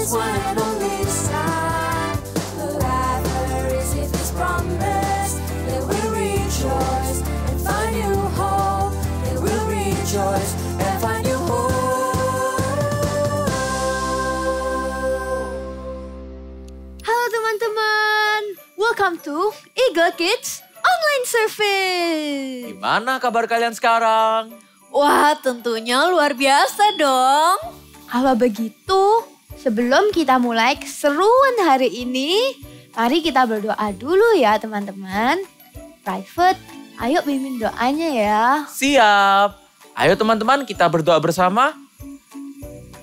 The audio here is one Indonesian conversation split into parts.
this one and only Son. The laughter is if His promise. They will rejoice and find new hope. They will rejoice and find new hope. Halo teman-teman, welcome to Eagle Kids Online Service. Gimana kabar kalian sekarang? Wah, tentunya luar biasa dong. Kalau begitu, sebelum kita mulai keseruan hari ini, mari kita berdoa dulu ya teman-teman. Private, ayo pimpin doanya ya. Siap. Ayo teman-teman kita berdoa bersama.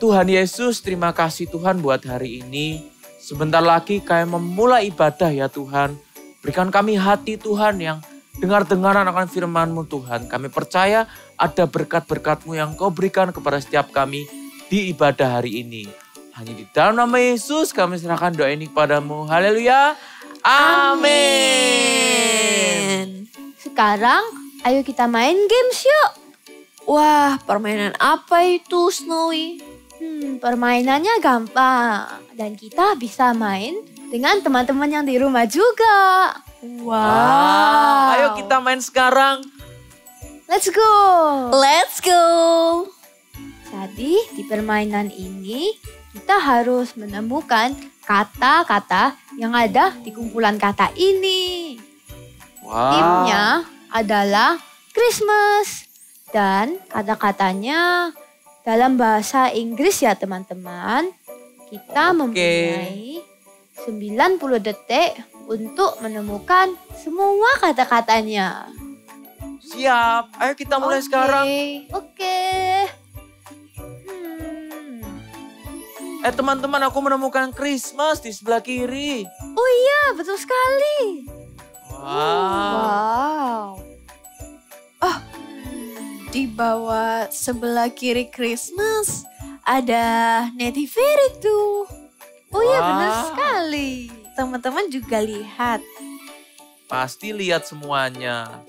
Tuhan Yesus, terima kasih Tuhan buat hari ini. Sebentar lagi kami memulai ibadah ya Tuhan. Berikan kami hati Tuhan yang dengar-dengaran akan firman-Mu Tuhan. Kami percaya ada berkat-berkat-Mu yang Kau berikan kepada setiap kami di ibadah hari ini. Hanya di dalam nama Yesus kami serahkan doa ini kepadamu. Haleluya. Amin. Sekarang, ayo kita main games yuk. Wah, permainan apa itu, Snowy? Permainannya gampang. Dan kita bisa main dengan teman-teman yang di rumah juga. Wow. Ayo kita main sekarang. Let's go. Let's go. Jadi di permainan ini kita harus menemukan kata-kata yang ada di kumpulan kata ini. Wow. Timnya adalah Christmas. Dan kata-katanya dalam bahasa Inggris ya teman-teman. Kita mempunyai 90 detik untuk menemukan semua kata-katanya. Siap, ayo kita mulai sekarang. Oke. Teman-teman, aku menemukan Christmas di sebelah kiri. Oh iya, betul sekali. Wow. Oh, di bawah sebelah kiri Christmas ada Nativity tuh. Oh iya, benar sekali. Teman-teman juga lihat. Pasti lihat semuanya.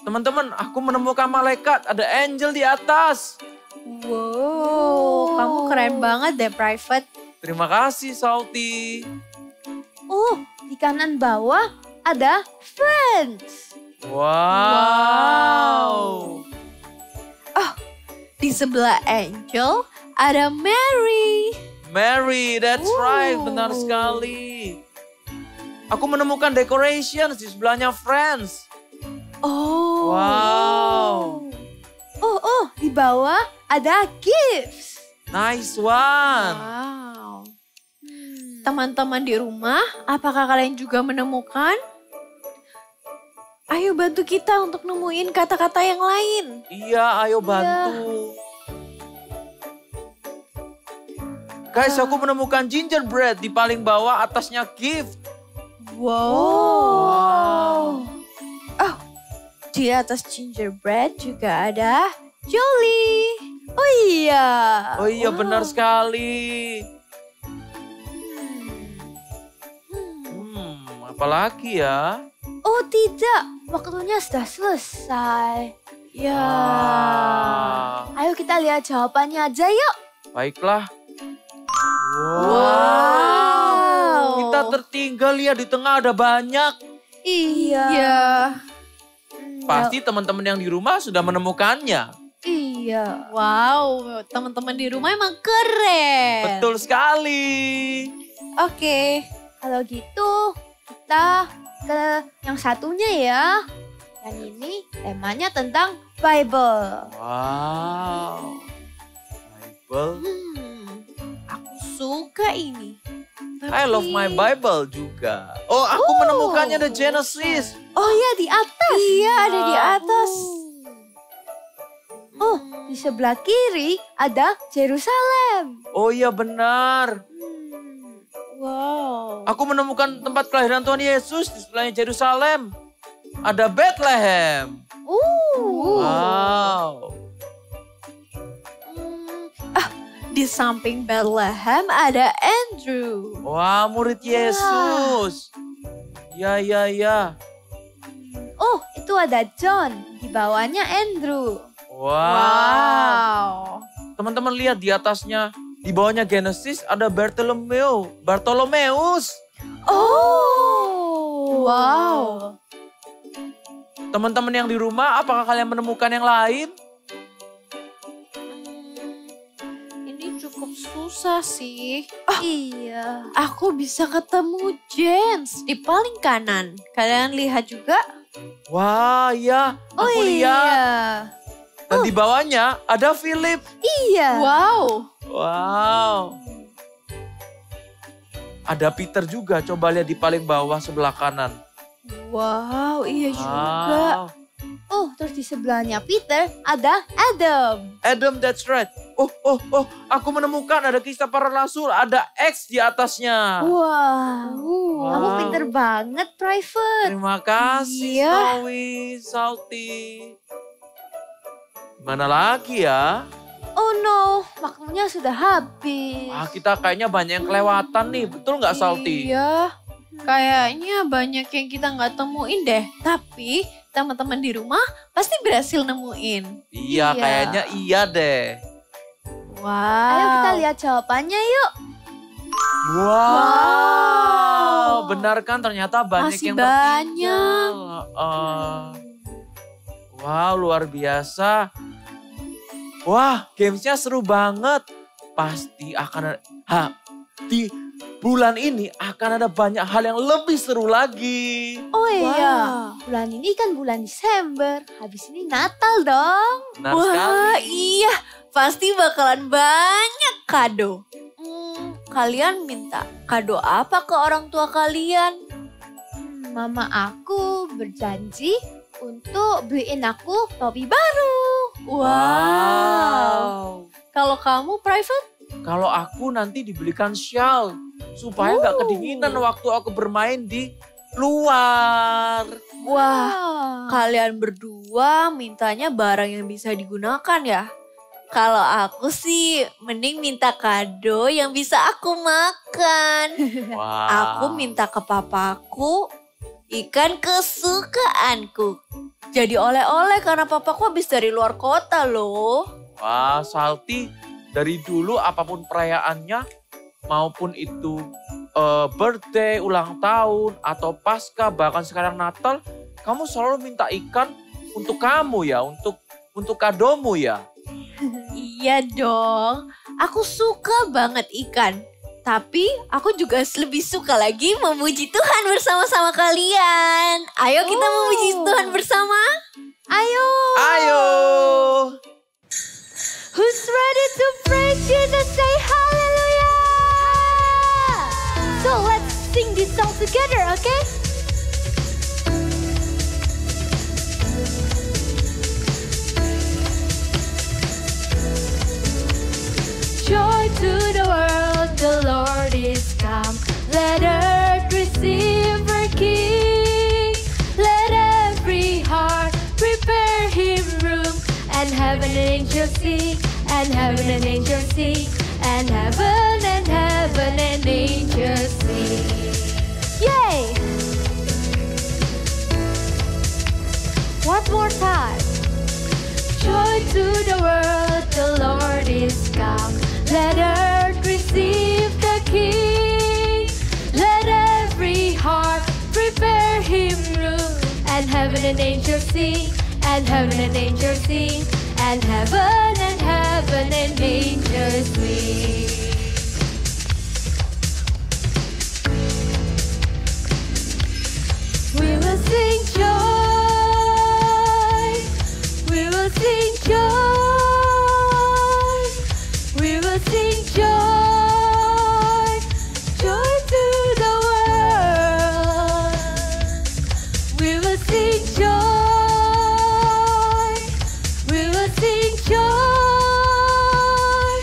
Teman-teman, aku menemukan malaikat, ada angel di atas. Wow, kamu keren banget deh, Private. Terima kasih, Salty. Oh, di kanan bawah ada friends. Wow. Oh, di sebelah angel ada Mary. Mary, that's right, benar sekali. Aku menemukan decorations di sebelahnya friends. Oh. Wow. Oh, di bawah ada gifts. Nice one. Wow. Teman-teman di rumah, apakah kalian juga menemukan? Ayo bantu kita untuk nemuin kata-kata yang lain. Iya, ayo bantu. Guys, aku menemukan gingerbread di paling bawah, atasnya gift. Wow. Oh, di atas gingerbread juga ada Jolly. Oh iya. Oh iya, benar sekali. Apalagi ya? Oh tidak, waktunya sudah selesai. Ya. Ayo kita lihat jawabannya aja yuk. Baiklah. Wow. Kita tertinggal ya, di tengah ada banyak. Iya. Pasti teman-teman yang di rumah sudah menemukannya. Iya. Wow, teman-teman di rumah emang keren. Betul sekali. Oke. Kalau gitu kita ke yang satunya ya. Yang ini temanya tentang Bible. Wow. Bible. Aku suka ini. I love my Bible juga. Oh, aku menemukannya di Genesis. Oh iya, di atas. Iya, ada di atas. Oh, di sebelah kiri ada Yerusalem. Oh iya, benar. Wow. Aku menemukan tempat kelahiran Tuhan Yesus di sebelahnya Yerusalem. Ada Bethlehem. Wow. Di samping Bethlehem ada Andrew. Wah, murid Yesus. Ya. Oh, itu ada John. Di bawahnya Andrew. Wow. Teman-teman lihat di atasnya Di bawahnya Genesis ada Bartolomeus. Oh. Wow. Teman-teman yang di rumah, apakah kalian menemukan yang lain? Ini cukup susah sih. Iya. Aku bisa ketemu James di paling kanan. Kalian lihat juga? Wah, iya. Aku lihat. Dan di bawahnya ada Philip. Iya. Wow. Wow. Ada Peter juga, coba lihat di paling bawah sebelah kanan. Wow, iya juga. Wow. Oh, terus di sebelahnya Peter ada Adam. Adam, that's right. Oh, aku menemukan ada kisah para rasul, ada X di atasnya. Wah. Wow. Kamu pinter banget, Private. Terima kasih, Iya. Snowy, Salty. Mana lagi ya? Oh no, waktunya sudah habis. Wah, kita kayaknya banyak yang kelewatan nih, betul nggak Salty? Iya. Kayaknya banyak yang kita nggak temuin deh. Tapi teman-teman di rumah pasti berhasil nemuin. Iya, Iya. kayaknya iya deh. Wow. Ayo kita lihat jawabannya yuk. Wow, benar kan ternyata banyak Masih yang banyak. tertinggal. Wow, luar biasa. Wah, gamesnya seru banget. Pasti akan ada, di bulan ini akan ada banyak hal yang lebih seru lagi. Oh iya, Wow. bulan ini kan bulan Desember. Habis ini Natal dong. Benar Wah, sekali. iya. Pasti bakalan banyak kado. Kalian minta kado apa ke orang tua kalian? Mama aku berjanji untuk beliin aku topi baru. Wow. Kalau kamu private? Kalau aku nanti dibelikan shawl supaya nggak kedinginan waktu aku bermain di luar. Wah, kalian berdua mintanya barang yang bisa digunakan ya? Kalau aku sih mending minta kado yang bisa aku makan. Wow. Aku minta ke papaku ikan kesukaanku. Jadi oleh-oleh karena papaku habis dari luar kota loh. Wah, Salty dari dulu apapun perayaannya, maupun itu birthday, ulang tahun, atau pasca, bahkan sekarang Natal, kamu selalu minta ikan untuk kamu ya, untuk kadomu ya. Iya dong, aku suka banget ikan. Tapi aku juga lebih suka lagi memuji Tuhan bersama-sama kalian. Ayo kita memuji Tuhan bersama. Ayo. Ayo. Who's ready to praise Jesus? Say hallelujah. So let's sing this song together, okay? Joy to the world, the Lord is come. Let earth receive her King. Let every heart prepare him room. And heaven and angels sing, and heaven and angels sing, and heaven and angels sing. Yay! One more time. Joy to the world, the Lord is come. Let earth receive the King. Let every heart prepare him room. And heaven and angels sing, and heaven and angels sing, and heaven and angels sing. We will sing joy. We will sing joy. We will sing joy. Joy to the world. We will sing joy. We will sing joy.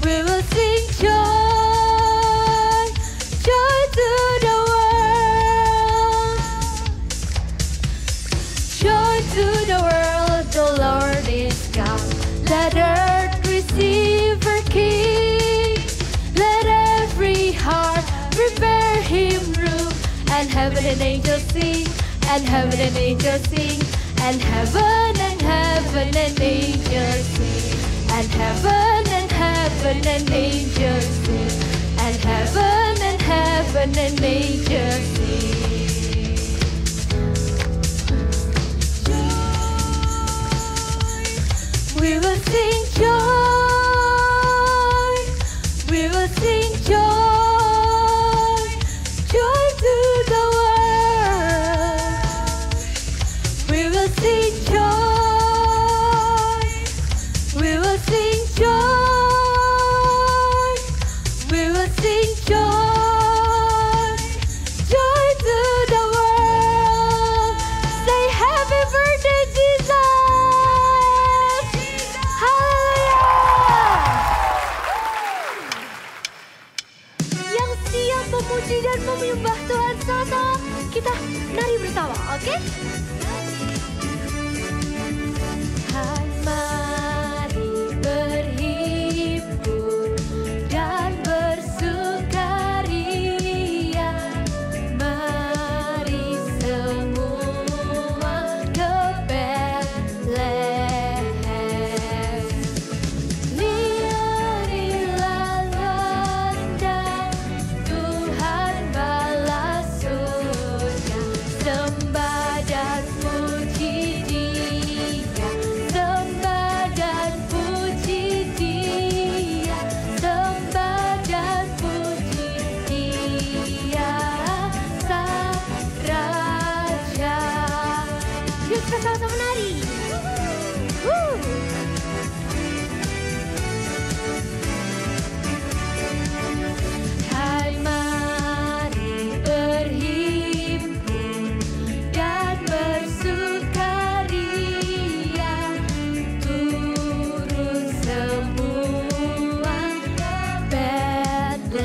We will sing joy. Joy to the world. Joy to the world, the Lord is come. Let earth receive her King. Let every heart prepare him room. And heaven and angels sing, and heaven and angels sing, and heaven and angels sing, and heaven and and angels sing, and heaven and angels sing. We will sing joy, we will sing joy, joy to the world. We will sing joy, we will sing joy, we will sing joy, joy to the world. Say happy birthday Jesus. Haleluya. Yang siap memuji dan menyembah Tuhan, sama-sama kita nari bersama, oke? Hai, mari berhimpun dan bersukaria. Mari semua ke Betlehem. Liarilah landang, Tuhan balas surga. Sembah dan puji Dia, sembah dan puji Dia, sembah dan puji Dia, Sang Raja. Yuk kita sama-sama nari. Hai, mari berhimpun dan bersukaria. Turun semua ke Betlehem.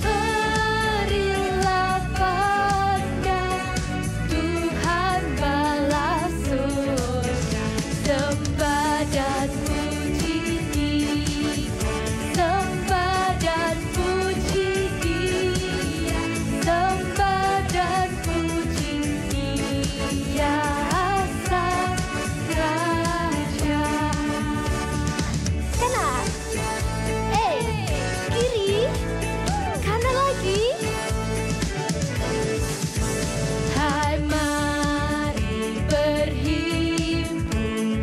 Marilah pandang, Tuhan balas surga. Sembah dan puji Dia, sembah dan puji Dia, sembah dan puji Dia, Sang Raja. Kanan, kiri, kanan lagi. Hai, mari berhimpun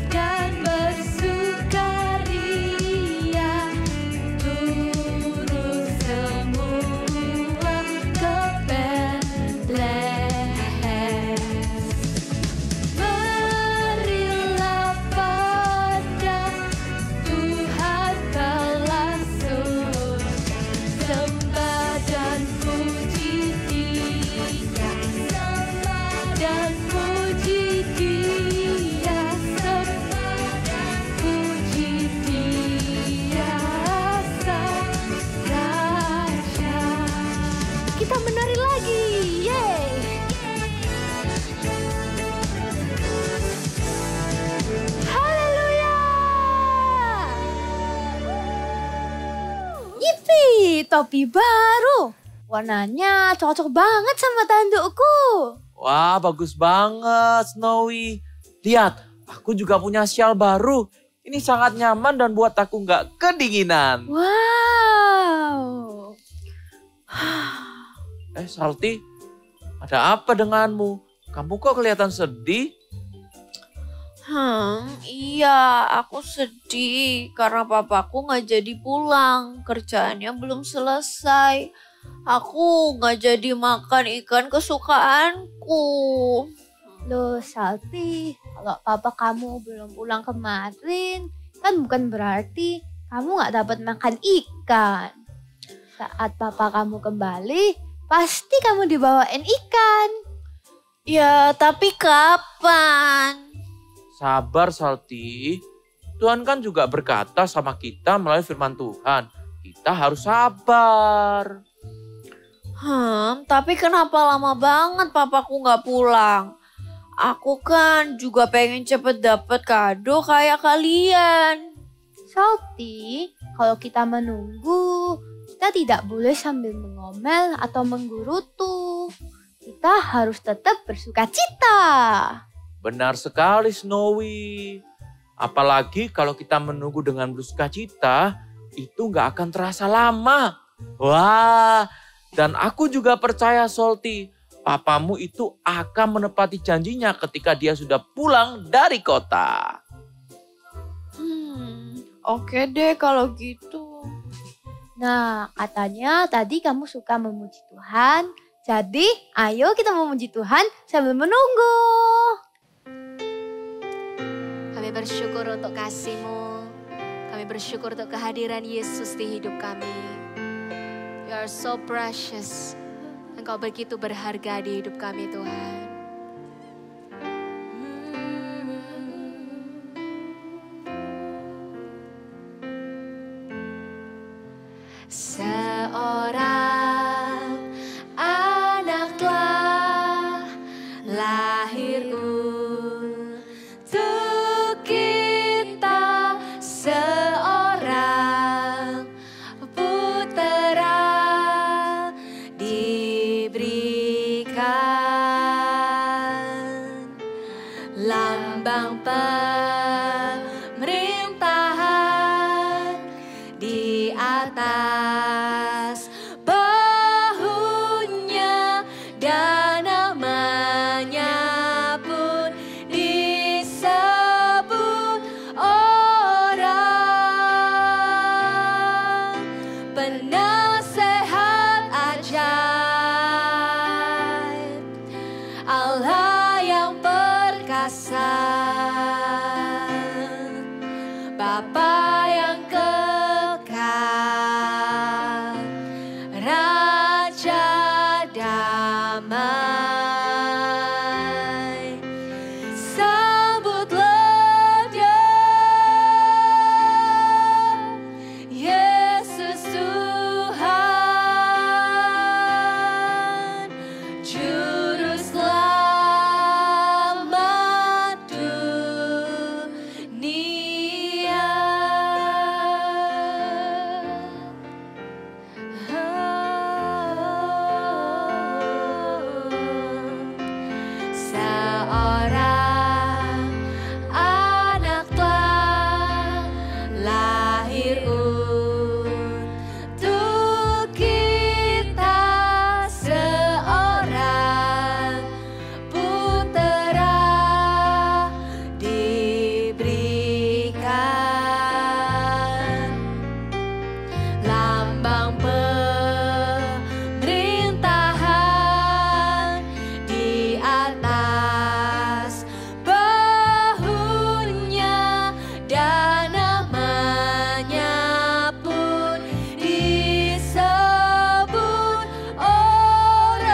dan bersukaria. Turun semua ke Betlehem. Marilah pandang, Tuhan balas surga. Sembah dan puji Dia, sembah dan puji Dia, sembah dan puji Dia, Sang Raja. Kita menari lagi, yeay. Haleluya. Yippee, topi baru. Warnanya cocok banget sama tandukku. Wah, bagus banget Snowy. Lihat, aku juga punya syal baru. Ini sangat nyaman dan buat aku nggak kedinginan. Wow. Salty, ada apa denganmu? Kamu kok kelihatan sedih? Iya, aku sedih karena papaku nggak jadi pulang. Kerjaannya belum selesai. Aku nggak jadi makan ikan kesukaanku. Loh Salty, kalau papa kamu belum pulang kemarin, kan bukan berarti kamu nggak dapat makan ikan. Saat papa kamu kembali, pasti kamu dibawain ikan. Ya, tapi kapan? Sabar Salty. Tuhan kan juga berkata sama kita melalui firman Tuhan. Kita harus sabar. Tapi kenapa lama banget papaku nggak pulang? Aku kan juga pengen cepet dapet kado kayak kalian. Salty, kalau kita menunggu, kita tidak boleh sambil mengomel atau menggerutu. Kita harus tetap bersuka cita. Benar sekali Snowy. Apalagi kalau kita menunggu dengan bersukacita, itu gak akan terasa lama. Wah, dan aku juga percaya Solti, papamu itu akan menepati janjinya ketika dia sudah pulang dari kota. Oke deh kalau gitu. Nah, katanya tadi kamu suka memuji Tuhan. Jadi, ayo kita memuji Tuhan sambil menunggu. Kami bersyukur untuk kasih-Mu. Kami bersyukur untuk kehadiran Yesus di hidup kami. You are so precious. Engkau begitu berharga di hidup kami, Tuhan. Seorang anak telah lahir untuk kita, seorang putera diberikan, lambang pemerintahan di atas bahunya, dan namanya pun disebut orang penasehat ajaib, Allah yang perkasa, Bapa yang kekal, Raja damai. Sambutlah Dia, Yesus Tuhan, Juru Selamat dunia. Seorang anak telah lahir untuk kita, seorang putera diberikan, lambang pemerintahan di atas bahunya, dan namanya pun disebut orang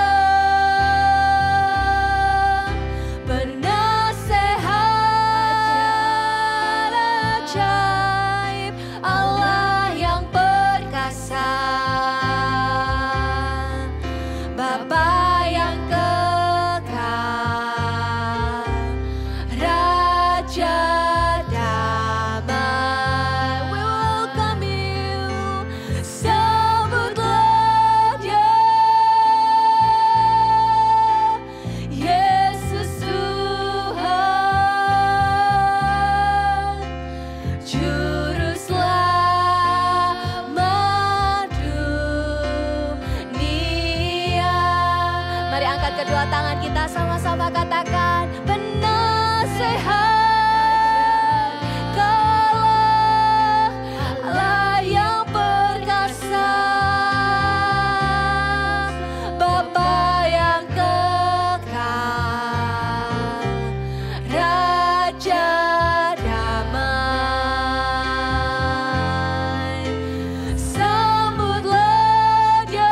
penasehat ajaib, Allah yang perkasa, Bapa yang kekal, Raja damai. We welcome you. Sambutlah Dia, Yesus Tuhan, Juru Selamat dunia. Mari angkat kedua tangan kita, sama-sama katakan, penasehat, Kaulah Allah yang perkasa, Bapa yang kekal, Raja damai. Sambutlah Dia,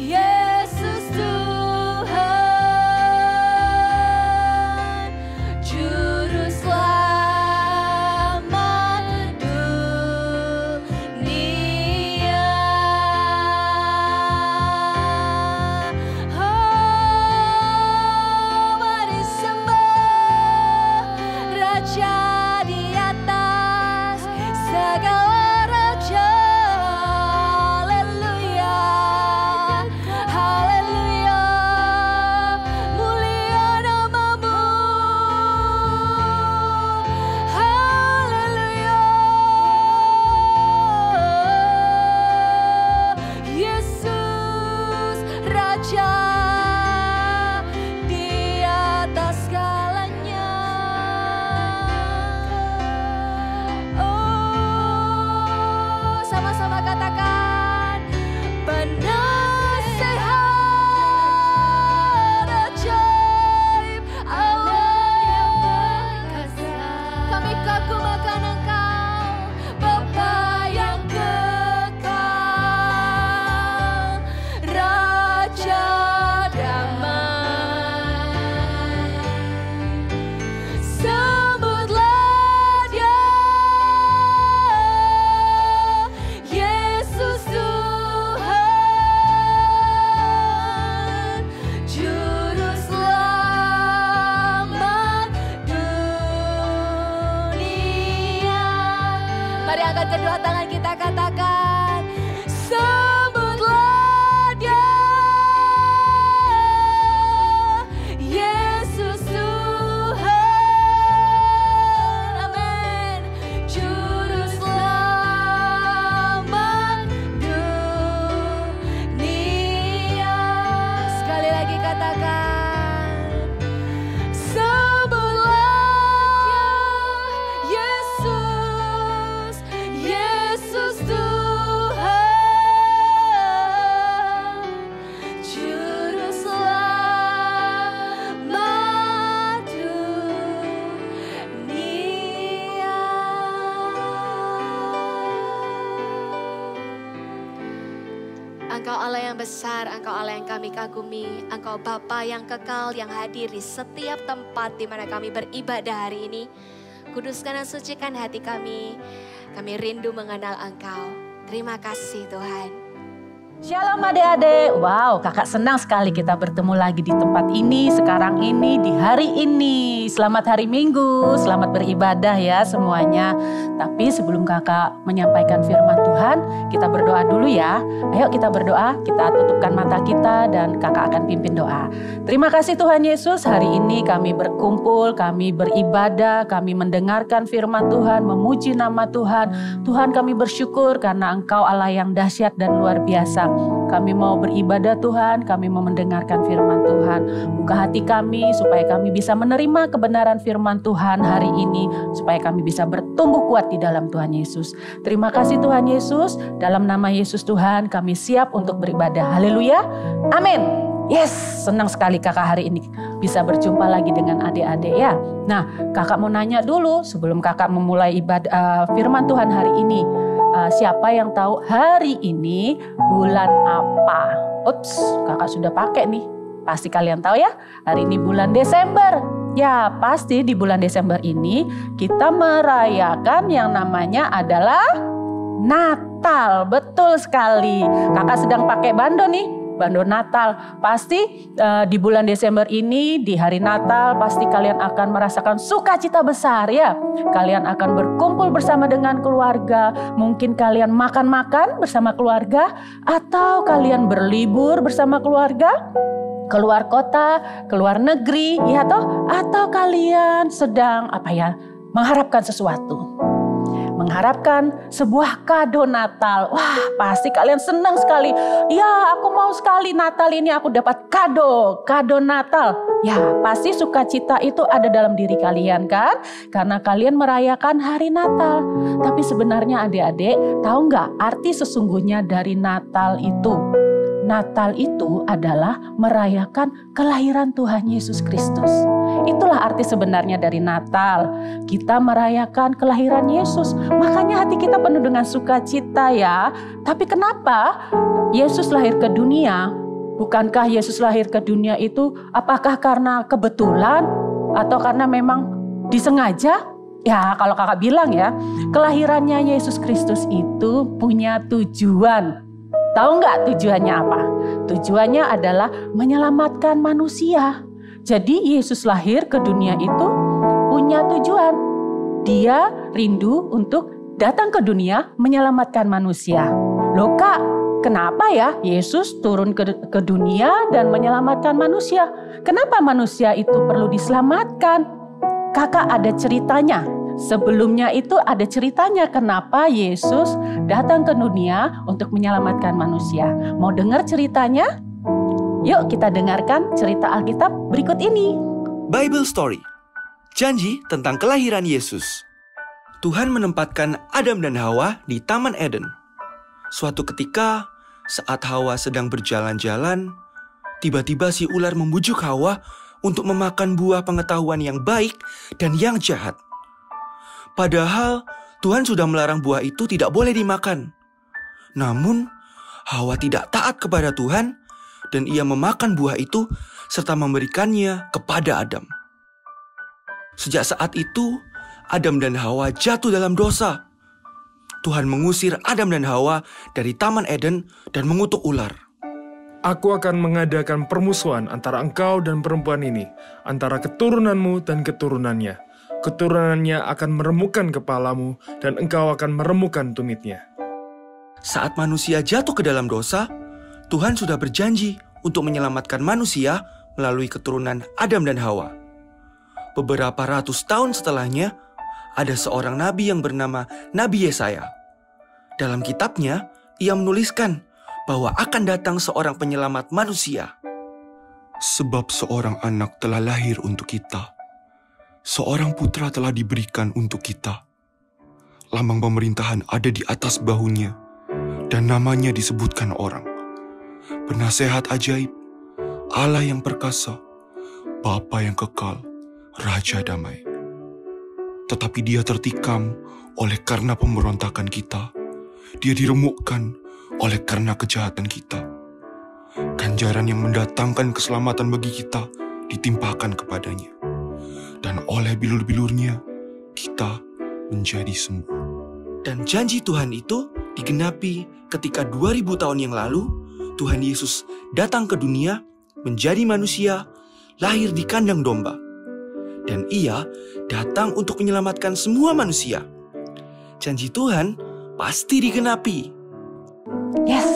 Yesus Tuhan, Mari angkat kedua tangan kita, katakan, sembutlah Dia, Yesus Tuhan. Amin. Juru selamat dunia. Sekali lagi katakan, sembutlah Dia, Yesus, Yesus Tuhan, Juru selamat dunia. Engkau Allah yang besar, Engkau Allah yang kami kagumi, Engkau Bapa yang kekal yang hadir di setiap tempat di mana kami beribadah hari ini. Kuduskan dan sucikan hati kami rindu mengenal Engkau. Terima kasih Tuhan. Shalom adik-adik, wow kakak senang sekali kita bertemu lagi di tempat ini, sekarang ini, di hari ini. Selamat hari Minggu, selamat beribadah ya semuanya. Tapi sebelum kakak menyampaikan firman Tuhan, kita berdoa dulu ya. Ayo kita berdoa, kita tutupkan mata kita dan kakak akan pimpin doa. Terima kasih Tuhan Yesus, hari ini kami berkumpul, kami beribadah, kami mendengarkan firman Tuhan, memuji nama Tuhan. Tuhan kami bersyukur karena Engkau Allah yang dahsyat dan luar biasa. Kami mau beribadah Tuhan, kami mau mendengarkan firman Tuhan. Buka hati kami supaya kami bisa menerima kebenaran firman Tuhan hari ini. Supaya kami bisa bertumbuh kuat di dalam Tuhan Yesus. Terima kasih Tuhan Yesus. Dalam nama Yesus Tuhan kami siap untuk beribadah. Haleluya. Amin. Yes, senang sekali kakak hari ini bisa berjumpa lagi dengan adik-adik ya. Nah kakak mau nanya dulu sebelum kakak memulai ibadah firman Tuhan hari ini. Siapa yang tahu hari ini bulan apa? Ups, kakak sudah pakai nih. Pasti kalian tahu ya, hari ini bulan Desember. Ya, pasti di bulan Desember ini kita merayakan yang namanya adalah Natal. Betul sekali. Kakak sedang pakai bando nih. Bando Natal. Pasti di bulan Desember ini, di hari Natal, pasti kalian akan merasakan sukacita besar ya. Kalian akan berkumpul bersama dengan keluarga. Mungkin kalian makan-makan bersama keluarga. Atau kalian berlibur bersama keluarga. Keluar kota, keluar negeri, ya toh? Atau kalian sedang mengharapkan sesuatu. Mengharapkan sebuah kado Natal. Wah, pasti kalian senang sekali. Ya, aku mau sekali Natal ini aku dapat kado Natal. Ya, pasti sukacita itu ada dalam diri kalian kan? Karena kalian merayakan hari Natal. Tapi sebenarnya adik-adik, tahu nggak arti sesungguhnya dari Natal itu? Natal itu adalah merayakan kelahiran Tuhan Yesus Kristus. Itulah arti sebenarnya dari Natal. Kita merayakan kelahiran Yesus. Makanya hati kita penuh dengan sukacita ya. Tapi kenapa Yesus lahir ke dunia? Bukankah Yesus lahir ke dunia itu apakah karena kebetulan atau karena memang disengaja? Ya kalau kakak bilang ya, kelahirannya Yesus Kristus itu punya tujuan. Tahu nggak tujuannya apa? Tujuannya adalah menyelamatkan manusia. Jadi Yesus lahir ke dunia itu punya tujuan. Dia rindu untuk datang ke dunia menyelamatkan manusia. Loh kak, kenapa ya Yesus turun ke dunia dan menyelamatkan manusia? Kenapa manusia itu perlu diselamatkan? Kakak ada ceritanya. Sebelumnya itu ada ceritanya kenapa Yesus datang ke dunia untuk menyelamatkan manusia. Mau dengar ceritanya? Yuk kita dengarkan cerita Alkitab berikut ini. Bible Story. Janji tentang kelahiran Yesus. Tuhan menempatkan Adam dan Hawa di Taman Eden. Suatu ketika, saat Hawa sedang berjalan-jalan, tiba-tiba si ular membujuk Hawa untuk memakan buah pengetahuan yang baik dan yang jahat. Padahal Tuhan sudah melarang buah itu tidak boleh dimakan. Namun Hawa tidak taat kepada Tuhan dan ia memakan buah itu serta memberikannya kepada Adam. Sejak saat itu Adam dan Hawa jatuh dalam dosa. Tuhan mengusir Adam dan Hawa dari Taman Eden dan mengutuk ular. Aku akan mengadakan permusuhan antara engkau dan perempuan ini, antara keturunanmu dan keturunannya. keturunannya akan meremukkan kepalamu dan engkau akan meremukkan tumitnya. Saat manusia jatuh ke dalam dosa, Tuhan sudah berjanji untuk menyelamatkan manusia melalui keturunan Adam dan Hawa. Beberapa ratus tahun setelahnya, ada seorang nabi yang bernama Nabi Yesaya. Dalam kitabnya, ia menuliskan bahwa akan datang seorang penyelamat manusia. Sebab seorang anak telah lahir untuk kita, seorang putra telah diberikan untuk kita. Lambang pemerintahan ada di atas bahunya, dan namanya disebutkan orang. Penasehat ajaib, Allah yang perkasa, Bapa yang kekal, Raja damai. Tetapi dia tertikam oleh karena pemberontakan kita. Dia diremukkan oleh karena kejahatan kita. Ganjaran yang mendatangkan keselamatan bagi kita ditimpakan kepadanya. Dan oleh bilur-bilurnya, kita menjadi sembuh. Dan janji Tuhan itu digenapi ketika 2000 tahun yang lalu, Tuhan Yesus datang ke dunia, menjadi manusia, lahir di kandang domba. Dan ia datang untuk menyelamatkan semua manusia. Janji Tuhan pasti digenapi. Yes,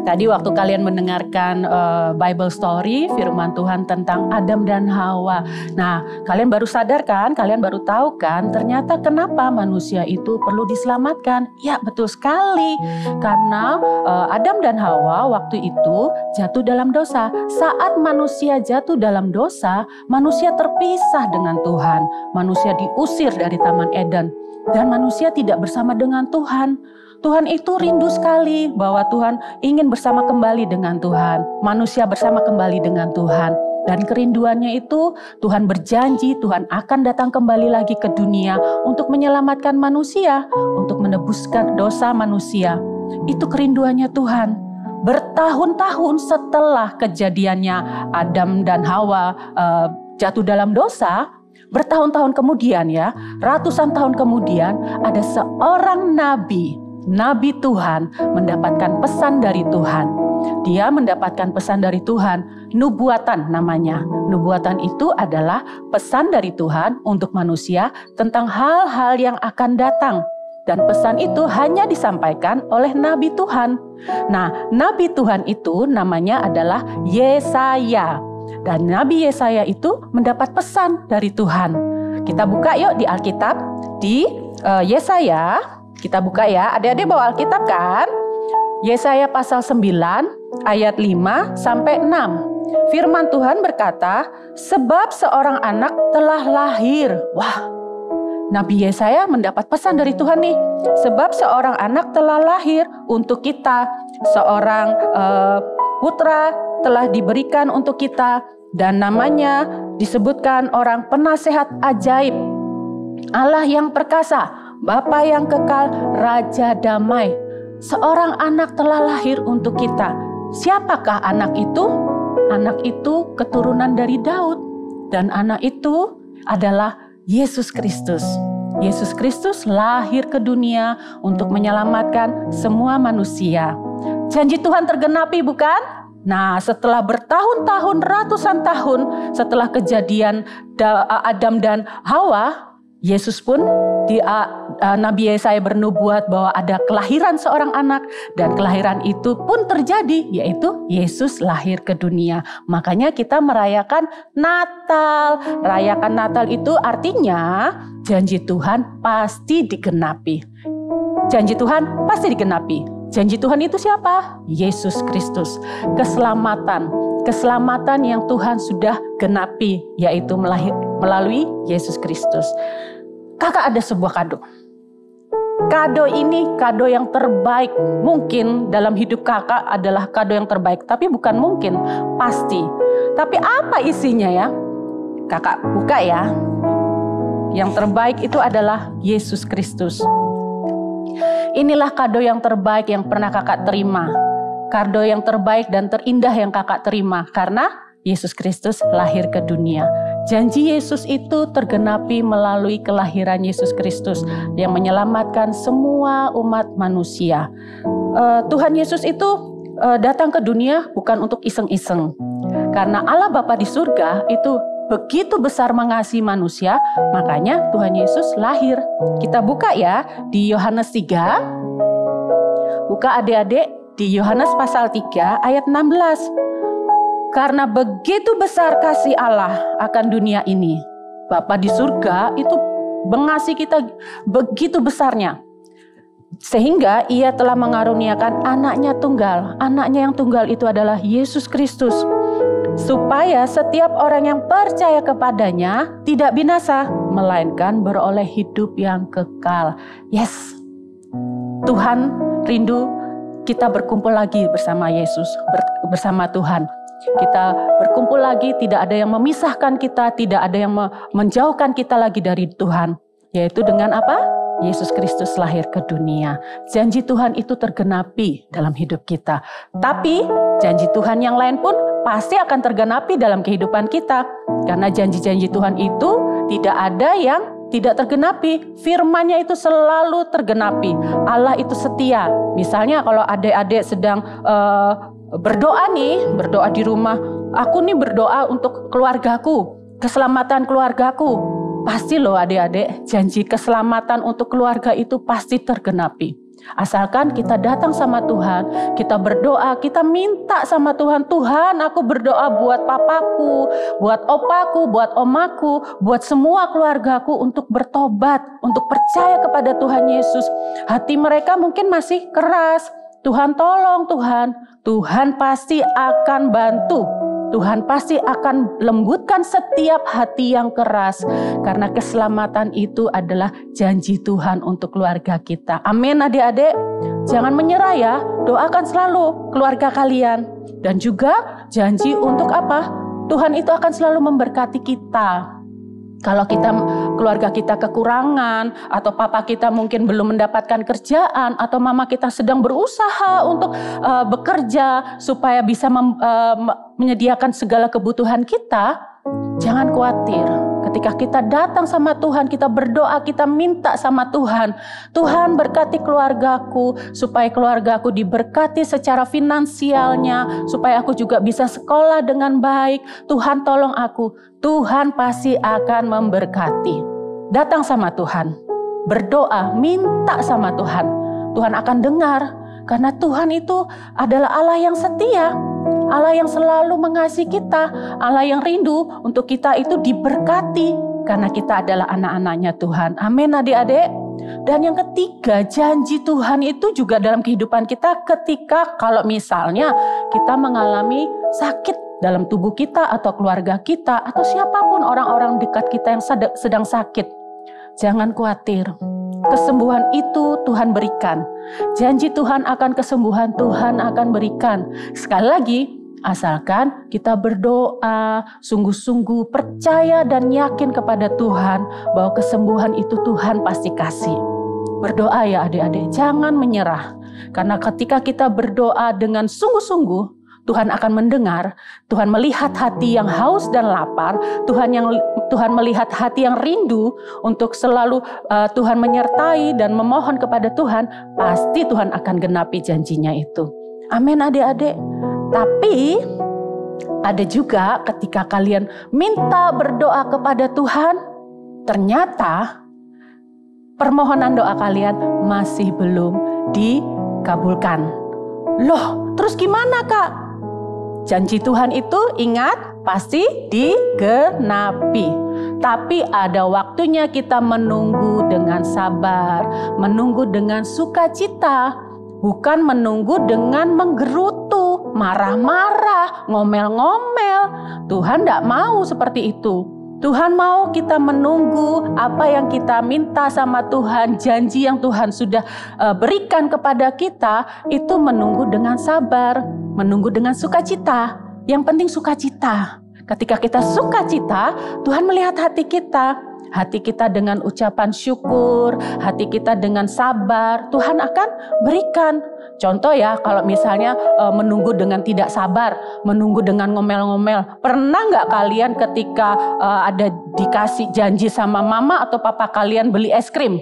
tadi waktu kalian mendengarkan Bible story, firman Tuhan tentang Adam dan Hawa. Nah, kalian baru sadar kan, kalian baru tahu kan, ternyata kenapa manusia itu perlu diselamatkan. Ya, betul sekali. Karena Adam dan Hawa waktu itu jatuh dalam dosa. Saat manusia jatuh dalam dosa, manusia terpisah dengan Tuhan. Manusia diusir dari Taman Eden. Dan manusia tidak bersama dengan Tuhan. Tuhan itu rindu sekali bahwa Tuhan ingin bersama kembali dengan Tuhan. Manusia bersama kembali dengan Tuhan. Dan kerinduannya itu Tuhan berjanji Tuhan akan datang kembali lagi ke dunia untuk menyelamatkan manusia, untuk menebuskan dosa manusia. Itu kerinduannya Tuhan. Bertahun-tahun setelah kejadiannya Adam dan Hawa jatuh dalam dosa, bertahun-tahun kemudian ya, ratusan tahun kemudian ada seorang Nabi Tuhan mendapatkan pesan dari Tuhan. Dia mendapatkan pesan dari Tuhan, nubuatan namanya. Nubuatan itu adalah pesan dari Tuhan untuk manusia tentang hal-hal yang akan datang. Dan pesan itu hanya disampaikan oleh Nabi Tuhan. Nah, Nabi Tuhan itu namanya adalah Yesaya. Dan Nabi Yesaya itu mendapat pesan dari Tuhan. Kita buka yuk di Alkitab, di Yesaya. Kita buka ya, adik-adik bawa Alkitab kan? Yesaya pasal 9 ayat 5 sampai 6. Firman Tuhan berkata, sebab seorang anak telah lahir. Wah, Nabi Yesaya mendapat pesan dari Tuhan nih. Sebab seorang anak telah lahir untuk kita. Seorang putra telah diberikan untuk kita. Dan namanya disebutkan orang penasehat ajaib. Allah yang perkasa. Bapa yang kekal, Raja damai. Seorang anak telah lahir untuk kita. Siapakah anak itu? Anak itu keturunan dari Daud. Dan anak itu adalah Yesus Kristus. Yesus Kristus lahir ke dunia untuk menyelamatkan semua manusia. Janji Tuhan tergenapi bukan? Nah, setelah bertahun-tahun, ratusan tahun setelah kejadian Adam dan Hawa, Yesus pun Nabi Yesaya bernubuat bahwa ada kelahiran seorang anak dan kelahiran itu pun terjadi, yaitu Yesus lahir ke dunia. Makanya kita merayakan Natal. Rayakan Natal itu artinya janji Tuhan pasti digenapi. Janji Tuhan pasti digenapi. Janji Tuhan itu siapa? Yesus Kristus. Keselamatan yang Tuhan sudah genapi, yaitu melalui Yesus Kristus. Kakak ada sebuah kado. Kado ini kado yang terbaik. Mungkin dalam hidup kakak adalah kado yang terbaik. Tapi bukan mungkin, pasti. Tapi apa isinya ya? Kakak buka ya. Yang terbaik itu adalah Yesus Kristus. Inilah kado yang terbaik yang pernah kakak terima. Kado yang terbaik dan terindah yang kakak terima. Karena Yesus Kristus lahir ke dunia. Janji Yesus itu tergenapi melalui kelahiran Yesus Kristus yang menyelamatkan semua umat manusia. Tuhan Yesus itu datang ke dunia bukan untuk iseng-iseng. Karena Allah Bapa di surga itu begitu besar mengasihi manusia, makanya Tuhan Yesus lahir. Kita buka ya di Yohanes 3. Buka adik-adik di Yohanes pasal 3 ayat 16. Karena begitu besar kasih Allah akan dunia ini. Bapa di surga itu mengasihi kita begitu besarnya. Sehingga ia telah mengaruniakan anaknya tunggal. Anaknya yang tunggal itu adalah Yesus Kristus. Supaya setiap orang yang percaya kepadanya tidak binasa, melainkan beroleh hidup yang kekal. Yes, Tuhan rindu kita berkumpul lagi bersama Yesus, bersama Tuhan. Kita berkumpul lagi, tidak ada yang memisahkan kita, tidak ada yang menjauhkan kita lagi dari Tuhan. Yaitu dengan apa? Yesus Kristus lahir ke dunia. Janji Tuhan itu tergenapi dalam hidup kita. Tapi janji Tuhan yang lain pun pasti akan tergenapi dalam kehidupan kita. Karena janji-janji Tuhan itu tidak ada yang tidak tergenapi. Firman-Nya itu selalu tergenapi. Allah itu setia. Misalnya kalau adik-adik sedang berdoa di rumah. Aku nih berdoa untuk keluargaku, keselamatan keluargaku. Pasti loh adik-adik, janji keselamatan untuk keluarga itu pasti tergenapi. Asalkan kita datang sama Tuhan, kita berdoa, kita minta sama Tuhan, Tuhan aku berdoa buat papaku, buat opaku, buat omaku, buat semua keluargaku untuk bertobat, untuk percaya kepada Tuhan Yesus. Hati mereka mungkin masih keras, Tuhan tolong Tuhan, Tuhan pasti akan bantu. Tuhan pasti akan lembutkan setiap hati yang keras. Karena keselamatan itu adalah janji Tuhan untuk keluarga kita. Amin adik-adik. Jangan menyerah ya. Doakan selalu keluarga kalian. Dan juga janji untuk apa? Tuhan itu akan selalu memberkati kita. Kalau keluarga kita kekurangan, atau papa kita mungkin belum mendapatkan kerjaan, atau mama kita sedang berusaha untuk bekerja supaya bisa menyediakan segala kebutuhan kita, jangan khawatir. Ketika kita datang sama Tuhan, kita berdoa, kita minta sama Tuhan, Tuhan berkati keluargaku, supaya keluargaku diberkati secara finansialnya, supaya aku juga bisa sekolah dengan baik. Tuhan tolong aku, Tuhan pasti akan memberkati. Datang sama Tuhan, berdoa, minta sama Tuhan. Tuhan akan dengar, karena Tuhan itu adalah Allah yang setia. Allah yang selalu mengasihi kita, Allah yang rindu untuk kita itu diberkati karena kita adalah anak-anaknya Tuhan. Amin adik-adik. Dan yang ketiga, janji Tuhan itu juga dalam kehidupan kita ketika kalau misalnya kita mengalami sakit dalam tubuh kita atau keluarga kita atau siapapun orang-orang dekat kita yang sedang sakit. Jangan khawatir. Kesembuhan itu Tuhan berikan. Janji Tuhan akan kesembuhan Tuhan akan berikan. Sekali lagi, asalkan kita berdoa, sungguh-sungguh percaya dan yakin kepada Tuhan bahwa kesembuhan itu Tuhan pasti kasih. Berdoa ya adik-adik, jangan menyerah. Karena ketika kita berdoa dengan sungguh-sungguh, Tuhan akan mendengar. Tuhan melihat hati yang haus dan lapar. Tuhan melihat hati yang rindu untuk selalu Tuhan menyertai dan memohon kepada Tuhan. Pasti Tuhan akan genapi janjinya itu. Amin adik-adik. Tapi ada juga ketika kalian minta berdoa kepada Tuhan, ternyata permohonan doa kalian masih belum dikabulkan. Loh, terus gimana Kak? Janji Tuhan itu ingat pasti digenapi. Tapi ada waktunya kita menunggu dengan sabar, menunggu dengan sukacita, bukan menunggu dengan menggerutu, marah-marah, ngomel-ngomel. Tuhan tidak mau seperti itu. Tuhan mau kita menunggu apa yang kita minta sama Tuhan, janji yang Tuhan sudah berikan kepada kita, itu menunggu dengan sabar, menunggu dengan sukacita. Yang penting sukacita. Ketika kita sukacita, Tuhan melihat hati kita dengan ucapan syukur, hati kita dengan sabar, Tuhan akan berikan. Contoh ya, kalau misalnya menunggu dengan tidak sabar, menunggu dengan ngomel-ngomel. Pernah nggak kalian ketika ada dikasih janji sama mama atau papa kalian beli es krim?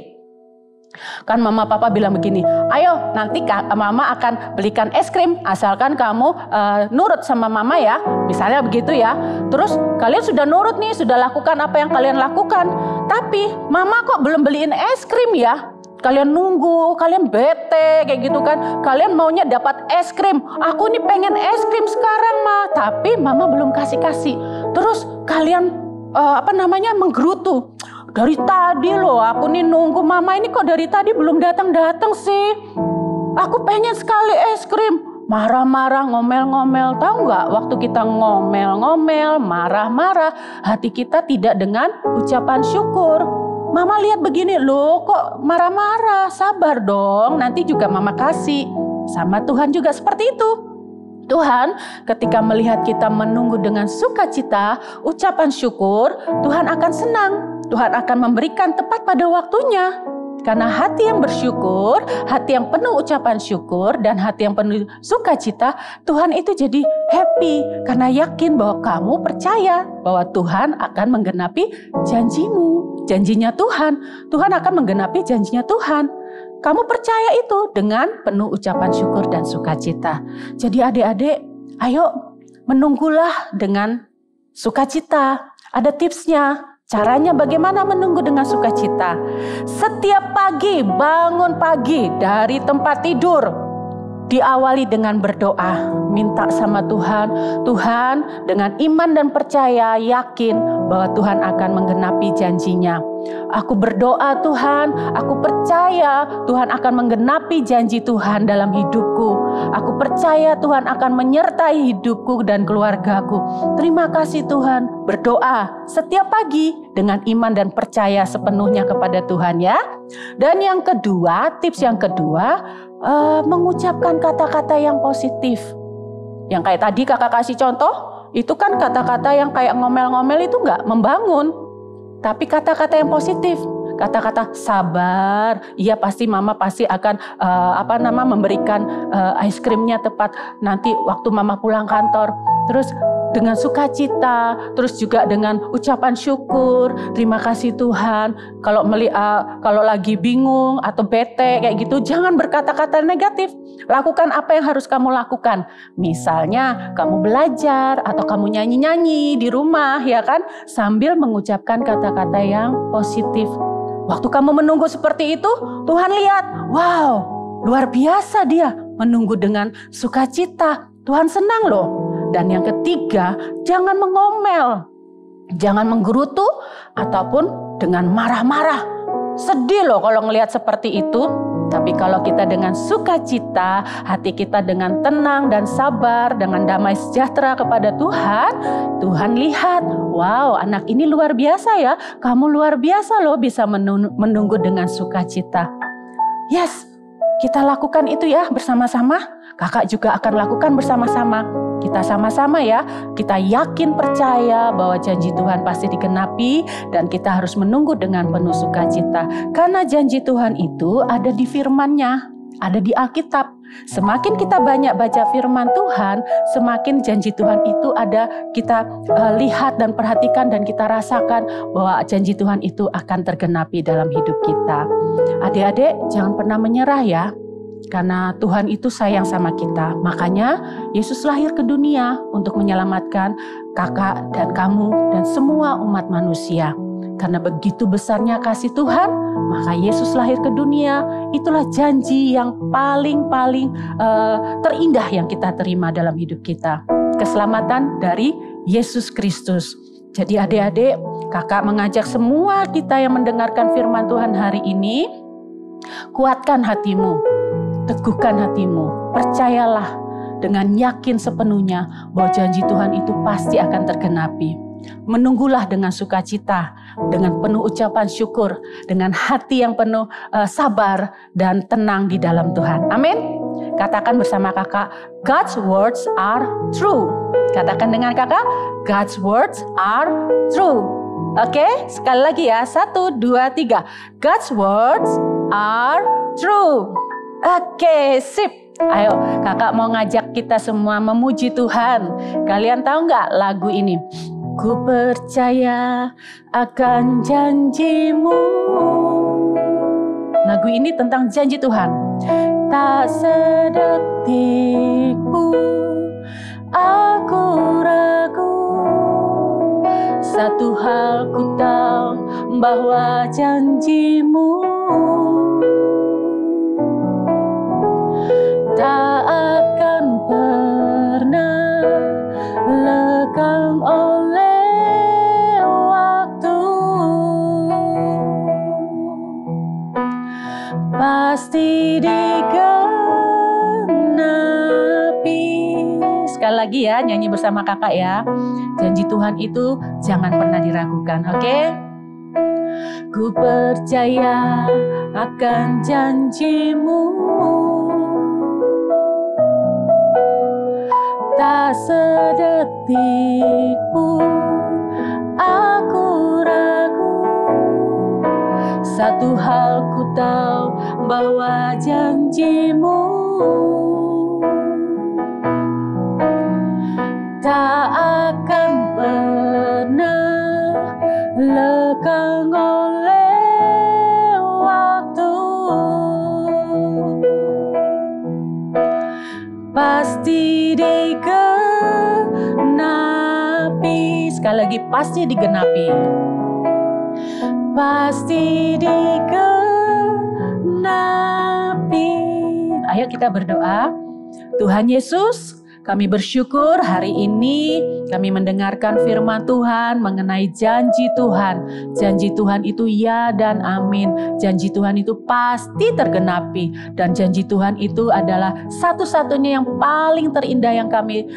Kan mama papa bilang begini, ayo nanti mama akan belikan es krim asalkan kamu nurut sama mama ya. Misalnya begitu ya. Terus kalian sudah nurut nih, sudah lakukan apa yang kalian lakukan. Tapi mama kok belum beliin es krim ya. Kalian nunggu, kalian bete kayak gitu kan. Kalian maunya dapat es krim. Aku nih pengen es krim sekarang Ma. Tapi mama belum kasih-kasih. Terus kalian menggerutu. Dari tadi loh aku nih nunggu mama ini kok dari tadi belum datang-datang sih. Aku pengen sekali es krim. Marah-marah, ngomel-ngomel. Tahu nggak waktu kita ngomel-ngomel, marah-marah, hati kita tidak dengan ucapan syukur. Mama lihat begini, loh kok marah-marah, sabar dong, nanti juga mama kasih. Sama Tuhan juga seperti itu. Tuhan ketika melihat kita menunggu dengan sukacita, ucapan syukur, Tuhan akan senang. Tuhan akan memberikan tepat pada waktunya. Karena hati yang bersyukur, hati yang penuh ucapan syukur, dan hati yang penuh sukacita, Tuhan itu jadi happy. Karena yakin bahwa kamu percaya bahwa Tuhan akan menggenapi janjimu. Janjinya Tuhan, Tuhan akan menggenapi janjinya Tuhan. Kamu percaya itu dengan penuh ucapan syukur dan sukacita. Jadi adik-adik, ayo menunggulah dengan sukacita. Ada tipsnya. Caranya bagaimana menunggu dengan sukacita? Setiap pagi, bangun pagi dari tempat tidur, diawali dengan berdoa, minta sama Tuhan. Tuhan, dengan iman dan percaya, yakin bahwa Tuhan akan menggenapi janjinya. Aku berdoa Tuhan, aku percaya Tuhan akan menggenapi janji Tuhan dalam hidupku. Aku percaya Tuhan akan menyertai hidupku dan keluargaku. Terima kasih Tuhan. Berdoa setiap pagi dengan iman dan percaya sepenuhnya kepada Tuhan ya. Dan yang kedua, tips yang kedua, mengucapkan kata-kata yang positif. Yang kayak tadi kakak kasih contoh, itu kan kata-kata yang kayak ngomel-ngomel itu nggak membangun. Tapi kata-kata yang positif, kata-kata sabar, iya pasti mama pasti akan memberikan es krimnya tepat nanti waktu mama pulang kantor. Terus dengan sukacita, terus juga dengan ucapan syukur, terima kasih Tuhan. Kalau lagi bingung atau bete kayak gitu, jangan berkata-kata negatif. Lakukan apa yang harus kamu lakukan. Misalnya kamu belajar atau kamu nyanyi-nyanyi di rumah ya kan, sambil mengucapkan kata-kata yang positif. Waktu kamu menunggu seperti itu, Tuhan lihat, wow, luar biasa dia menunggu dengan sukacita. Tuhan senang loh. Dan yang ketiga, jangan mengomel, jangan menggerutu ataupun dengan marah-marah. Sedih loh kalau ngelihat seperti itu. Tapi kalau kita dengan sukacita, hati kita dengan tenang dan sabar, dengan damai sejahtera kepada Tuhan, Tuhan lihat, wow, anak ini luar biasa ya. Kamu luar biasa loh bisa menunggu dengan sukacita. Yes, kita lakukan itu ya bersama-sama. Kakak juga akan lakukan bersama-sama. Kita sama-sama ya, kita yakin percaya bahwa janji Tuhan pasti digenapi dan kita harus menunggu dengan penuh sukacita. Karena janji Tuhan itu ada di firman-Nya, ada di Alkitab. Semakin kita banyak baca firman Tuhan, semakin janji Tuhan itu ada kita lihat dan perhatikan dan kita rasakan bahwa janji Tuhan itu akan tergenapi dalam hidup kita. Adik-adik jangan pernah menyerah ya. Karena Tuhan itu sayang sama kita. Makanya Yesus lahir ke dunia untuk menyelamatkan kakak dan kamu dan semua umat manusia. Karena begitu besarnya kasih Tuhan, maka Yesus lahir ke dunia. Itulah janji yang paling terindah yang kita terima dalam hidup kita. Keselamatan dari Yesus Kristus. Jadi adik-adik, kakak mengajak semua kita yang mendengarkan firman Tuhan hari ini, kuatkan hatimu. Teguhkan hatimu, percayalah dengan yakin sepenuhnya bahwa janji Tuhan itu pasti akan tergenapi. Menunggulah dengan sukacita, dengan penuh ucapan syukur, dengan hati yang penuh sabar dan tenang di dalam Tuhan. Amin. Katakan bersama kakak, God's words are true. Katakan dengan kakak, God's words are true. Oke, sekali lagi ya. 1, 2, 3. God's words are true. Oke, sip. Ayo, kakak mau ngajak kita semua memuji Tuhan. Kalian tahu nggak lagu ini? Ku percaya akan janjimu. Nah, Lagu ini tentang janji Tuhan. Tak sedetik pun aku ragu, satu hal ku tahu bahwa janjimu tak akan pernah lekang oleh waktu. Pasti digenapi. Sekali lagi ya, nyanyi bersama kakak ya. Janji Tuhan itu jangan pernah diragukan, oke? Ku percaya akan janjimu, tak sedetik pun aku ragu, satu hal ku tahu bahwa janjimu tak akan pernah lekang oleh waktu. Pasti digenapi. Sekali lagi, pasti digenapi. Pasti digenapi. Ayo kita berdoa. Tuhan Yesus, kami bersyukur hari ini kami mendengarkan firman Tuhan mengenai janji Tuhan. Janji Tuhan itu ya dan amin. Janji Tuhan itu pasti tergenapi. Dan janji Tuhan itu adalah satu-satunya yang paling terindah yang kami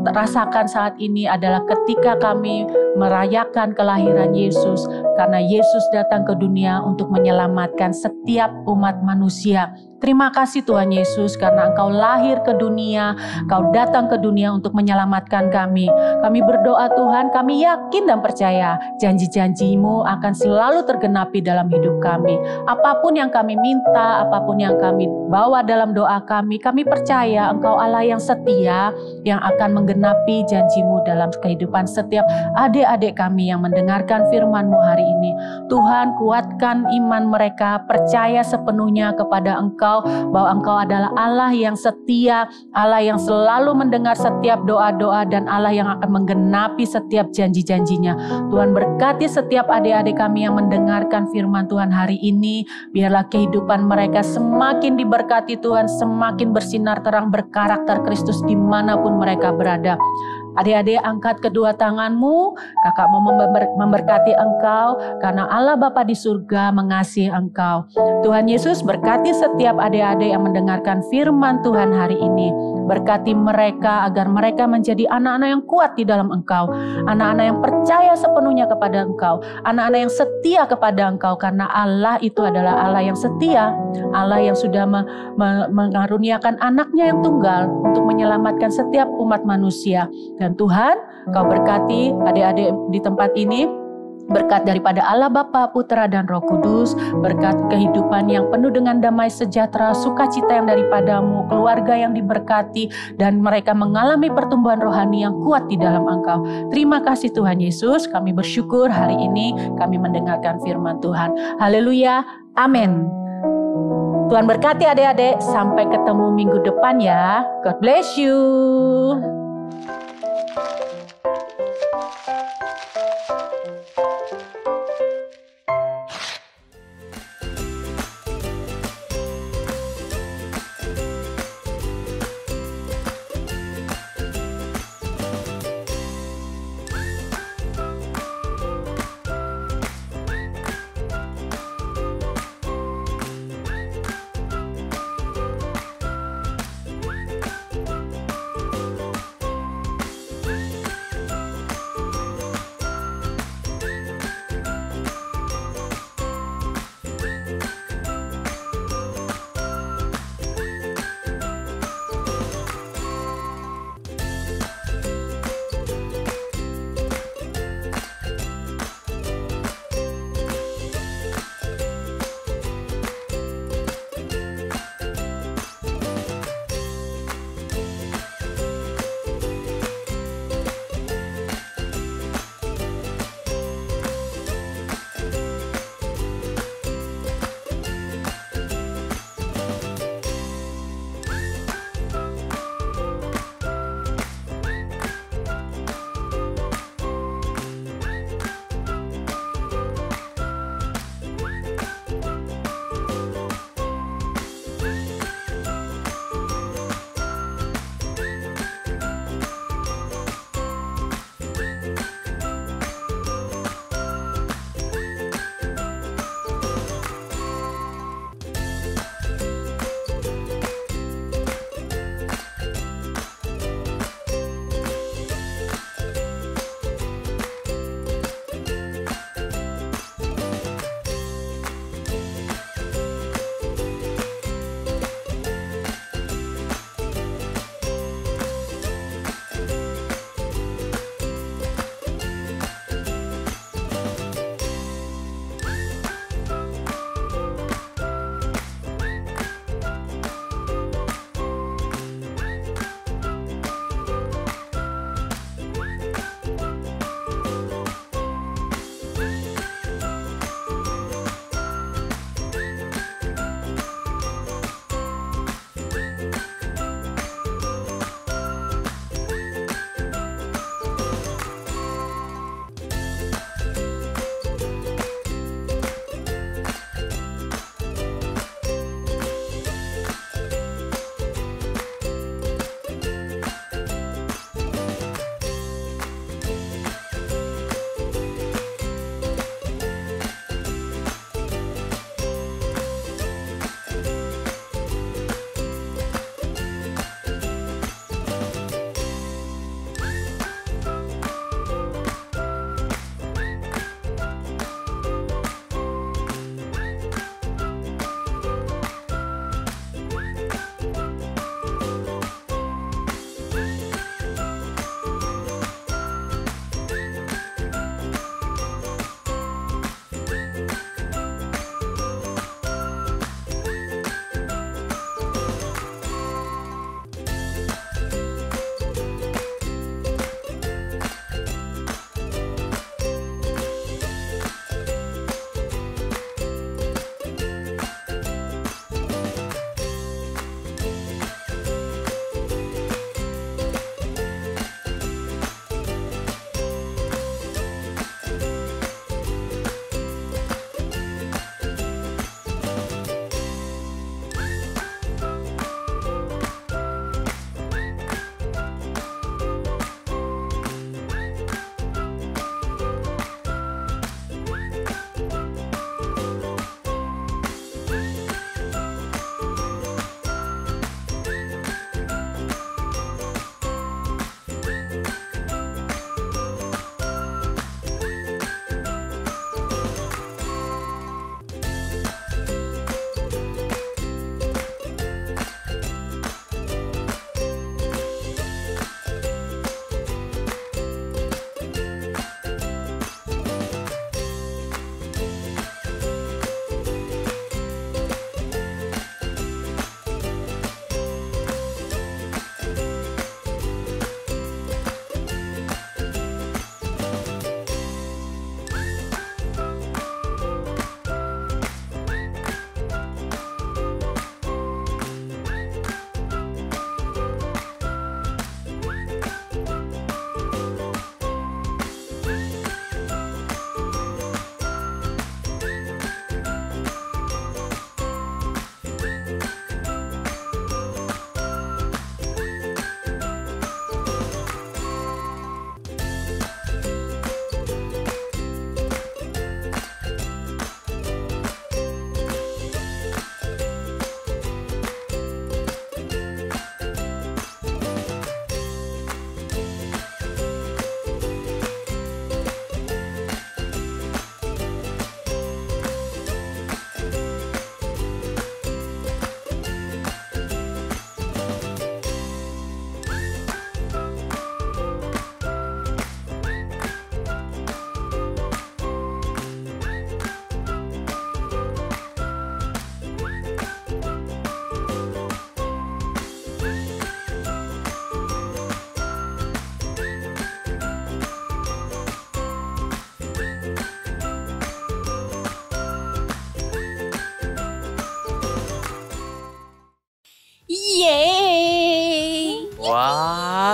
rasakan saat ini adalah ketika kami merayakan kelahiran Yesus. Karena Yesus datang ke dunia untuk menyelamatkan setiap umat manusia. Terima kasih Tuhan Yesus karena Engkau lahir ke dunia, Engkau datang ke dunia untuk menyelamatkan kami. Kami berdoa Tuhan, kami yakin dan percaya janji-janji-Mu akan selalu tergenapi dalam hidup kami. Apapun yang kami minta, apapun yang kami bawa dalam doa kami percaya Engkau Allah yang setia yang akan menggenapi janji-Mu dalam kehidupan setiap adik-adik kami yang mendengarkan firman-Mu hari ini. Tuhan, kuatkan iman mereka, percaya sepenuhnya kepada Engkau, bahwa Engkau adalah Allah yang setia, Allah yang selalu mendengar setiap doa-doa dan Allah yang akan menggenapi setiap janji-janjinya. Tuhan, berkati setiap adik-adik kami yang mendengarkan firman Tuhan hari ini. Biarlah kehidupan mereka semakin diberkati Tuhan, semakin bersinar terang berkarakter Kristus dimanapun mereka berada. Adik-adik, angkat kedua tanganmu. Kakak mau memberkati engkau karena Allah Bapa di surga mengasihi engkau. Tuhan Yesus, berkati setiap adik-adik yang mendengarkan firman Tuhan hari ini. Berkati mereka agar mereka menjadi anak-anak yang kuat di dalam Engkau. Anak-anak yang percaya sepenuhnya kepada Engkau. Anak-anak yang setia kepada Engkau. Karena Allah itu adalah Allah yang setia. Allah yang sudah mengaruniakan anaknya yang tunggal untuk menyelamatkan setiap umat manusia. Dan Tuhan, Kau berkati adik-adik di tempat ini. Berkat daripada Allah Bapa, Putra dan Roh Kudus, berkat kehidupan yang penuh dengan damai sejahtera, sukacita yang daripadamu, keluarga yang diberkati, dan mereka mengalami pertumbuhan rohani yang kuat di dalam Engkau. Terima kasih Tuhan Yesus, kami bersyukur hari ini kami mendengarkan firman Tuhan. Haleluya, amin. Tuhan berkati adik-adik, sampai ketemu minggu depan ya. God bless you.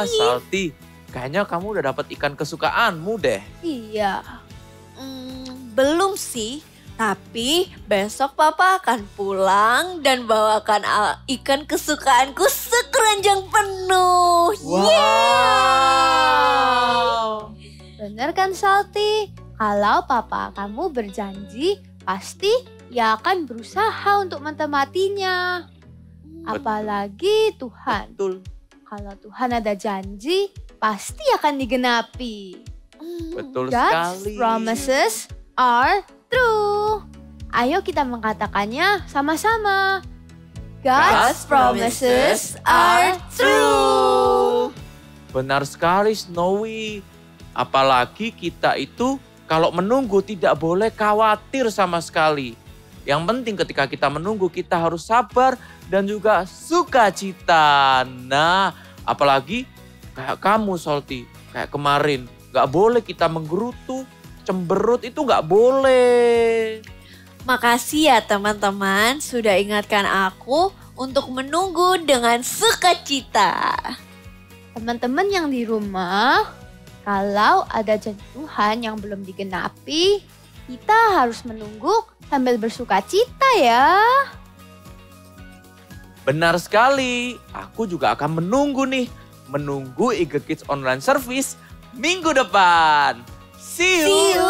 Wah, Salty, kayaknya kamu udah dapat ikan kesukaanmu deh. Iya. Belum sih, tapi besok papa akan pulang dan bawakan ikan kesukaanku sekeranjang penuh. Wow. Bener kan Salty? Kalau papa kamu berjanji, pasti ia akan berusaha untuk menepatinya. Apalagi Tuhan. Betul. Kalau Tuhan ada janji, pasti akan digenapi. Betul God's sekali. promises are true. Ayo kita mengatakannya sama-sama. God's promises are true. Benar sekali Snowy. Apalagi kita itu kalau menunggu tidak boleh khawatir sama sekali. Yang penting ketika kita menunggu kita harus sabar dan juga sukacita. Nah, apalagi kayak kamu Salty, kayak kemarin. Gak boleh kita menggerutu, cemberut itu gak boleh. Makasih ya teman-teman sudah ingatkan aku untuk menunggu dengan sukacita. Teman-teman yang di rumah, kalau ada janji Tuhan yang belum digenapi, kita harus menunggu sambil bersukacita ya. Benar sekali, aku juga akan menunggu nih. Menunggu Eager Kids Online Service minggu depan. See you, See you